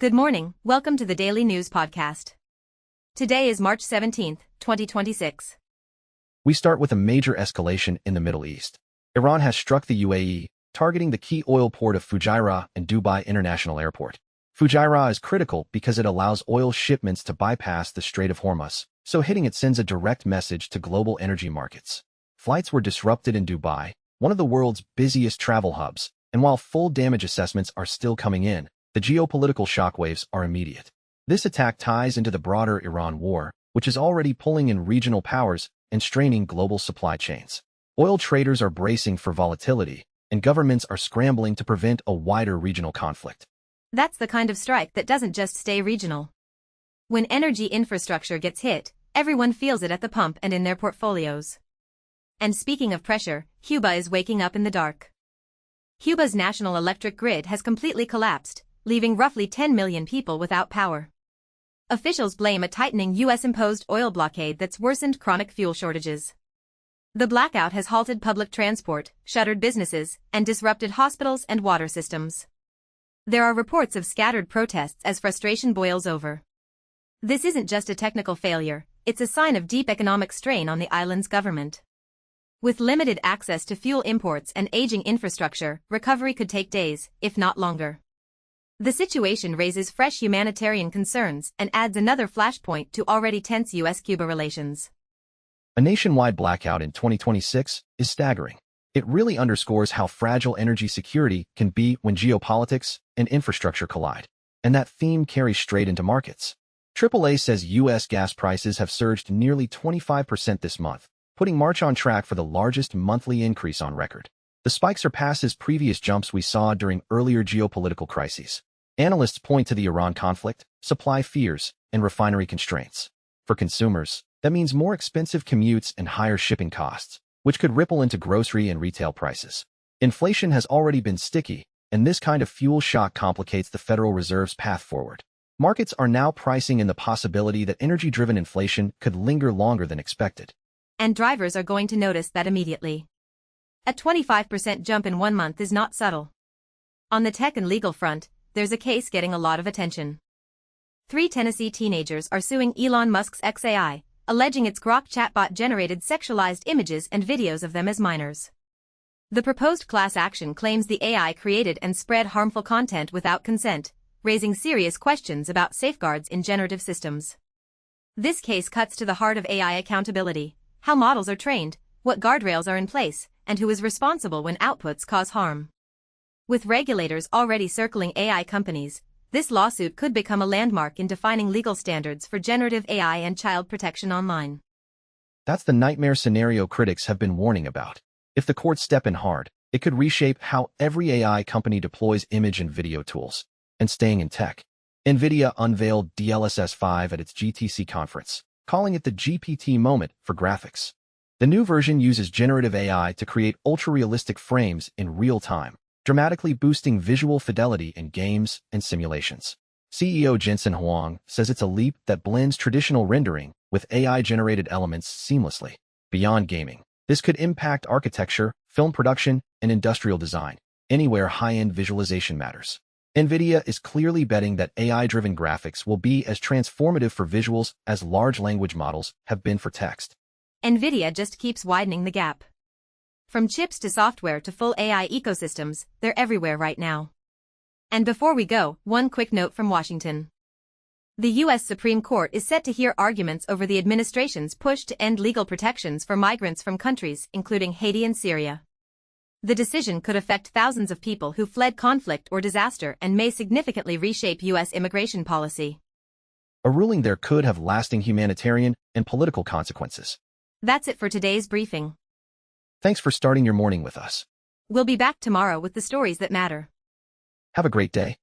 Good morning, welcome to the Daily News Podcast. Today is March 17, 2026. We start with a major escalation in the Middle East. Iran has struck the UAE, targeting the key oil port of Fujairah and Dubai International Airport. Fujairah is critical because it allows oil shipments to bypass the Strait of Hormuz, so hitting it sends a direct message to global energy markets. Flights were disrupted in Dubai, one of the world's busiest travel hubs, and while full damage assessments are still coming in, the geopolitical shockwaves are immediate. This attack ties into the broader Iran war, which is already pulling in regional powers and straining global supply chains. Oil traders are bracing for volatility, and governments are scrambling to prevent a wider regional conflict. That's the kind of strike that doesn't just stay regional. When energy infrastructure gets hit, everyone feels it at the pump and in their portfolios. And speaking of pressure, Cuba is waking up in the dark. Cuba's national electric grid has completely collapsed, leaving roughly 10 million people without power. Officials blame a tightening U.S.-imposed oil blockade that's worsened chronic fuel shortages. The blackout has halted public transport, shuttered businesses, and disrupted hospitals and water systems. There are reports of scattered protests as frustration boils over. This isn't just a technical failure, it's a sign of deep economic strain on the island's government. With limited access to fuel imports and aging infrastructure, recovery could take days, if not longer. The situation raises fresh humanitarian concerns and adds another flashpoint to already tense U.S.-Cuba relations. A nationwide blackout in 2026 is staggering. It really underscores how fragile energy security can be when geopolitics and infrastructure collide. And that theme carries straight into markets. AAA says U.S. gas prices have surged nearly 25% this month, putting March on track for the largest monthly increase on record. The spike surpasses previous jumps we saw during earlier geopolitical crises. Analysts point to the Iran conflict, supply fears, and refinery constraints. For consumers, that means more expensive commutes and higher shipping costs, which could ripple into grocery and retail prices. Inflation has already been sticky, and this kind of fuel shock complicates the Federal Reserve's path forward. Markets are now pricing in the possibility that energy-driven inflation could linger longer than expected. And drivers are going to notice that immediately. A 25% jump in 1 month is not subtle. On the tech and legal front, there's a case getting a lot of attention. 3 Tennessee teenagers are suing Elon Musk's Jacky AI, alleging its Grok chatbot generated sexualized images and videos of them as minors. The proposed class action claims the AI created and spread harmful content without consent, raising serious questions about safeguards in generative systems. This case cuts to the heart of AI accountability, how models are trained, what guardrails are in place, and who is responsible when outputs cause harm. With regulators already circling AI companies, this lawsuit could become a landmark in defining legal standards for generative AI and child protection online. That's the nightmare scenario critics have been warning about. If the courts step in hard, it could reshape how every AI company deploys image and video tools. And staying in tech, NVIDIA unveiled DLSS 5 at its GTC conference, calling it the GPT moment for graphics. The new version uses generative AI to create ultra-realistic frames in real time, dramatically boosting visual fidelity in games and simulations. CEO Jensen Huang says it's a leap that blends traditional rendering with AI-generated elements seamlessly. Beyond gaming, this could impact architecture, film production, and industrial design, anywhere high-end visualization matters. NVIDIA is clearly betting that AI-driven graphics will be as transformative for visuals as large language models have been for text. NVIDIA just keeps widening the gap. From chips to software to full AI ecosystems, they're everywhere right now. And before we go, one quick note from Washington. The U.S. Supreme Court is set to hear arguments over the administration's push to end legal protections for migrants from countries including Haiti and Syria. The decision could affect thousands of people who fled conflict or disaster and may significantly reshape U.S. immigration policy. A ruling there could have lasting humanitarian and political consequences. That's it for today's briefing. Thanks for starting your morning with us. We'll be back tomorrow with the stories that matter. Have a great day.